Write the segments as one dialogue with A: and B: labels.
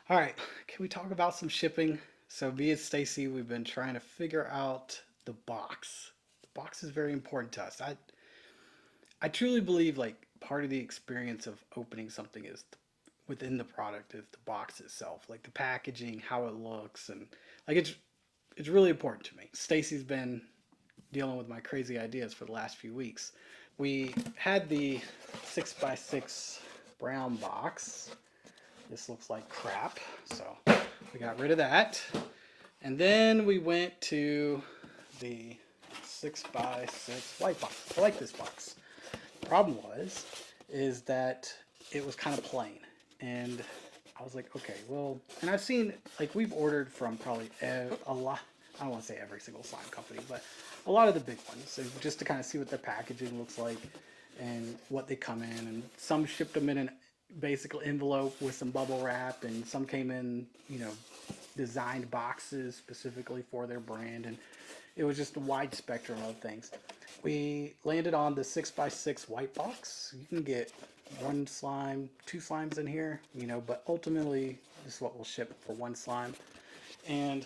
A: All right, can we talk about some shipping? So me and Stacy, we've been trying to figure out the box. The box is very important to us. I truly believe like part of the experience of opening something is within the product is the box itself, like the packaging, how it looks, and like it's really important to me. Stacy's been dealing with my crazy ideas for the last few weeks. We had the 6x6 brown box. This looks like crap, so we got rid of that. And then we went to the 6x6 white box. I like this box. Problem is that it was kind of plain. And I was like, okay, well, and I've seen, like, we've ordered from probably a lot, I don't want to say every single slime company, but a lot of the big ones, so just to kind of see what their packaging looks like and what they come in. And some shipped them in an basic envelope with some bubble wrap, and some came in, designed boxes specifically for their brand. And it was just a wide spectrum of things. We landed on the 6x6 white box. You can get one slime, two slimes in here, but ultimately this is what we'll ship for one slime. And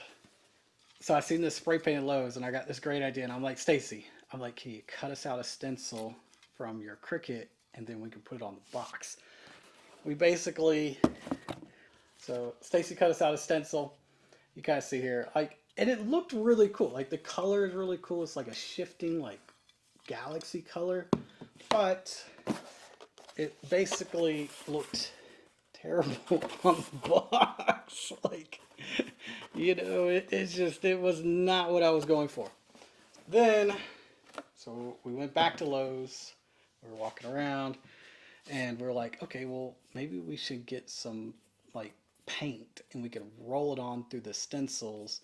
A: so I seen this spray painted Lowe's and I got this great idea. And I'm like, Stacy, I'm like, can you cut us out a stencil from your Cricut and then we can put it on the box? We basically, so Stacy cut us out a stencil. You kind of see here, like, and it looked really cool. Like the color is really cool. It's like a shifting, like, galaxy color, but it basically looked terrible on the box. Like, it was not what I was going for. Then, so we went back to Lowe's. We were walking around, and we are like, okay, well, maybe we should get some like paint, and we could roll it on through the stencils.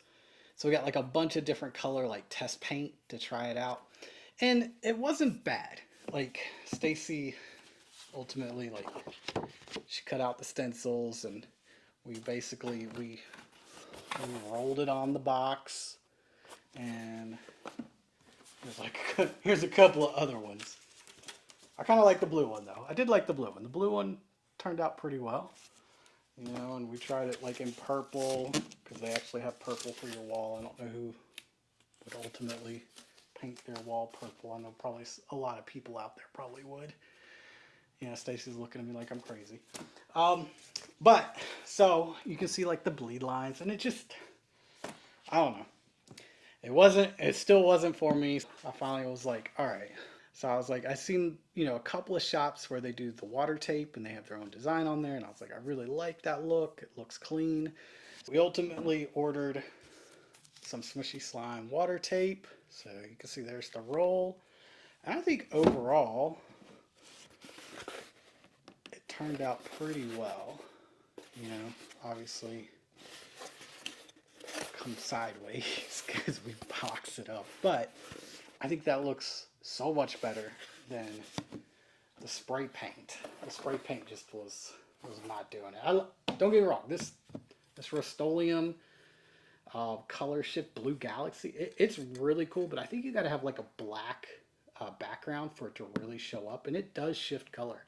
A: So we got like a bunch of different color like test paint to try it out, and it wasn't bad. Like Stacy ultimately, like, she cut out the stencils, and we rolled it on the box. And there's like here's a couple of other ones. I kind of like the blue one though. I did like the blue one. The blue one turned out pretty well, and we tried it like in purple because they actually have purple for your wall. I don't know who would ultimately paint their wall purple. I know probably a lot of people out there probably would. Stacy's looking at me like I'm crazy. Um, but so you can see like the bleed lines, and it just, I don't know. It still wasn't for me. I finally was like, all right. So I was like, I seen, a couple of shops where they do the water tape and they have their own design on there. And I was like, I really like that look. It looks clean. We ultimately ordered some Smushy Slime water tape. So you can see there's the roll. And I think overall, it turned out pretty well. Obviously come sideways because we boxed it up. But I think that looks so much better than the spray paint. The spray paint just was not doing it. Don't get me wrong. This Rust-Oleum color shift blue galaxy, it's really cool. But I think you got to have like a black background for it to really show up, and it does shift color.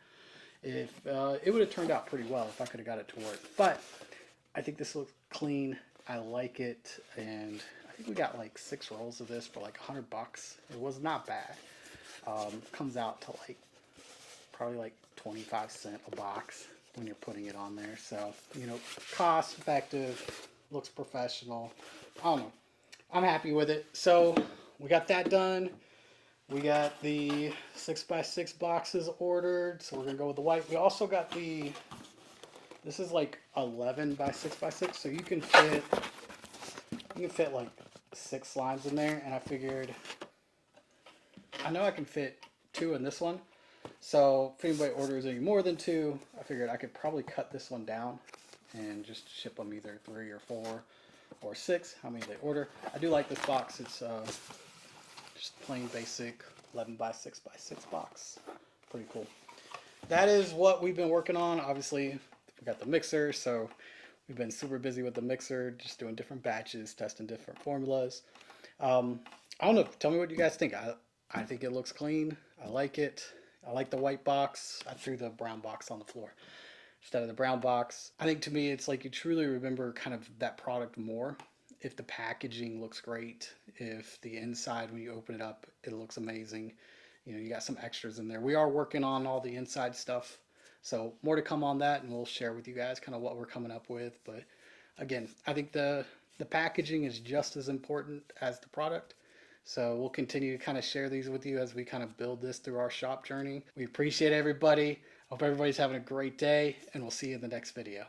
A: If it would have turned out pretty well if I could have got it to work. But I think this looks clean. I like it, and I think we got like 6 rolls of this for like $100. It was not bad. Comes out to like probably like 25 cents a box when you're putting it on there. So cost effective, looks professional. I don't know. I'm happy with it. So we got that done. We got the 6x6 boxes ordered, so we're gonna go with the white. We also got this is like 11 by 6x6, so you can fit like 6 slimes in there. And I figured, I know I can fit 2 in this one. So if anybody orders any more than 2, I figured I could probably cut this one down and just ship them either 3 or 4 or 6, how many they order. I do like this box. It's just plain basic 11 by 6x6 box. Pretty cool. That is what we've been working on. Obviously, we got the mixer, so we've been super busy with the mixer, just doing different batches, testing different formulas. I don't know. Tell me what you guys think. I think it looks clean. I like it. I like the white box. I threw the brown box on the floor. instead of the brown box. I think to me, it's like you truly remember kind of that product more if the packaging looks great, if the inside when you open it up, it looks amazing. You know, you got some extras in there. We are working on all the inside stuff, so more to come on that, and we'll share with you guys kind of what we're coming up with. But again, I think the packaging is just as important as the product. So we'll continue to kind of share these with you as we kind of build this through our shop journey. We appreciate everybody. Hope everybody's having a great day, and we'll see you in the next video.